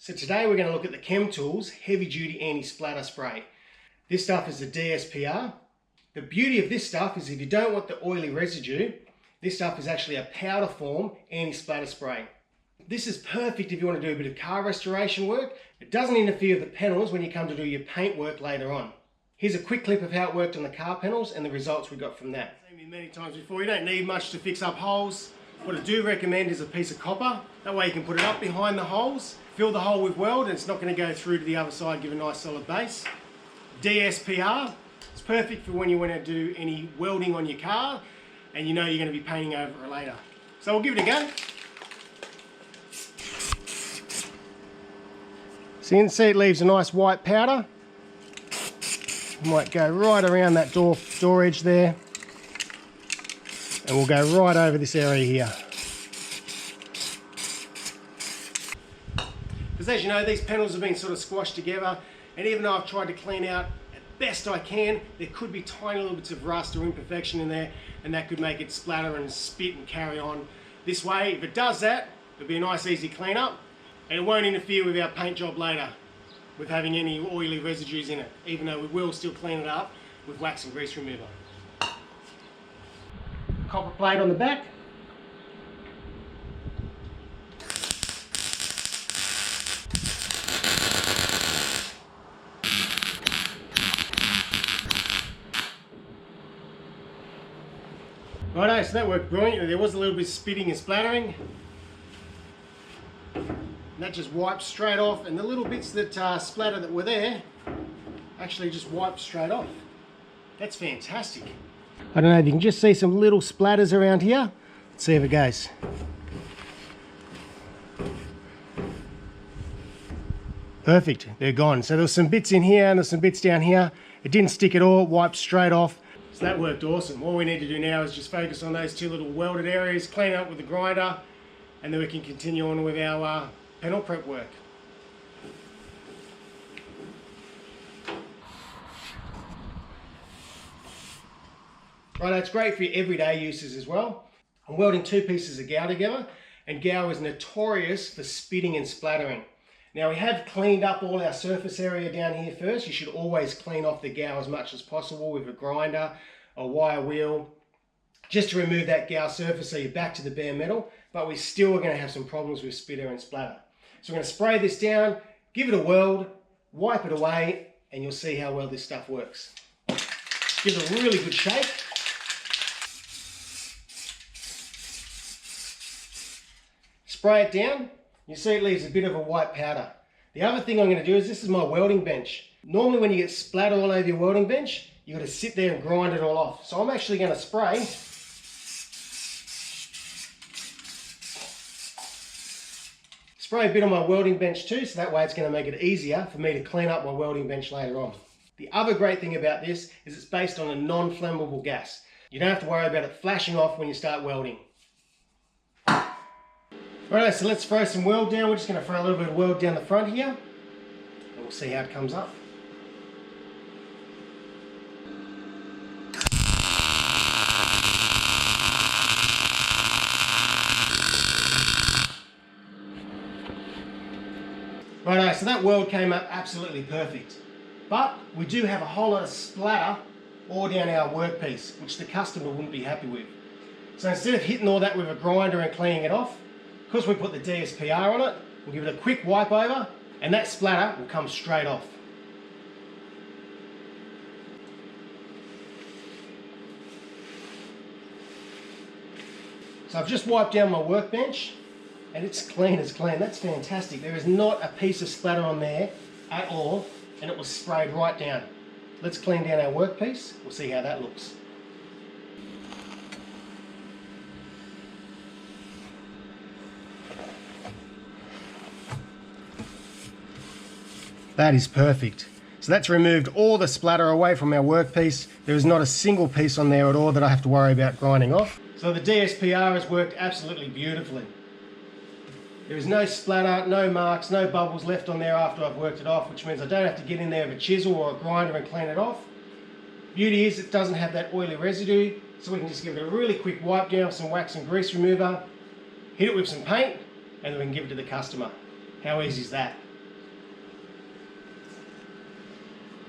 So today we're going to look at the Chem Tools Heavy Duty Anti-Splatter Spray. This stuff is the DSPR. The beauty of this stuff is if you don't want the oily residue, this stuff is actually a powder form anti-splatter spray. This is perfect if you want to do a bit of car restoration work. It doesn't interfere with the panels when you come to do your paint work later on. Here's a quick clip of how it worked on the car panels and the results we got from that. I've seen many times before, you don't need much to fix up holes. What I do recommend is a piece of copper. That way you can put it up behind the holes, fill the hole with weld, and it's not going to go through to the other side, give a nice solid base. DSPR, it's perfect for when you want to do any welding on your car and you know you're going to be painting over it later. So we'll give it a go. So you can see it leaves a nice white powder. Might go right around that door edge there. And we'll go right over this area here. Because as you know, these panels have been sort of squashed together, and even though I've tried to clean out as best I can, there could be tiny little bits of rust or imperfection in there, and that could make it splatter and spit and carry on. This way, if it does that, it'll be a nice easy clean up, and it won't interfere with our paint job later with having any oily residues in it, even though we will still clean it up with wax and grease remover. Copper plate on the back. Righto, so that worked brilliantly. There was a little bit of spitting and splattering. And that just wiped straight off, and the little bits that splatter that were there actually just wiped straight off. That's fantastic. I don't know if you can just see some little splatters around here. Let's see if it goes. Perfect, they're gone. So there was some bits in here and there's some bits down here. It didn't stick at all, it wiped straight off. So that worked awesome. All we need to do now is just focus on those two little welded areas, clean up with the grinder, and then we can continue on with our panel prep work. Right, it's great for your everyday uses as well. I'm welding two pieces of gow together, and gow is notorious for spitting and splattering. Now we have cleaned up all our surface area down here first. You should always clean off the gow as much as possible with a grinder, a wire wheel, just to remove that gow surface so you're back to the bare metal, but we still are going to have some problems with spitter and splatter. So we're going to spray this down, give it a weld, wipe it away, and you'll see how well this stuff works. Give it a really good shake. Spray it down, you see it leaves a bit of a white powder. The other thing I'm going to do is, this is my welding bench. Normally when you get splatter all over your welding bench, you've got to sit there and grind it all off. So I'm actually going to spray a bit on my welding bench too, so that way it's going to make it easier for me to clean up my welding bench later on. The other great thing about this is it's based on a non-flammable gas. You don't have to worry about it flashing off when you start welding. Right, so let's throw some weld down. We're just going to throw a little bit of weld down the front here, and we'll see how it comes up. Righto, so that weld came up absolutely perfect. But we do have a whole lot of splatter all down our workpiece, which the customer wouldn't be happy with. So instead of hitting all that with a grinder and cleaning it off, because we put the DSPR on it, we'll give it a quick wipe over, and that splatter will come straight off. So I've just wiped down my workbench, and it's clean as clean. That's fantastic. There is not a piece of splatter on there at all, and it was sprayed right down. Let's clean down our workpiece. We'll see how that looks. That is perfect. So that's removed all the splatter away from our workpiece. There is not a single piece on there at all that I have to worry about grinding off. So the DSPR has worked absolutely beautifully. There is no splatter, no marks, no bubbles left on there after I've worked it off, which means I don't have to get in there with a chisel or a grinder and clean it off. Beauty is it doesn't have that oily residue, so we can just give it a really quick wipe down with some wax and grease remover, hit it with some paint, and then we can give it to the customer. How easy is that?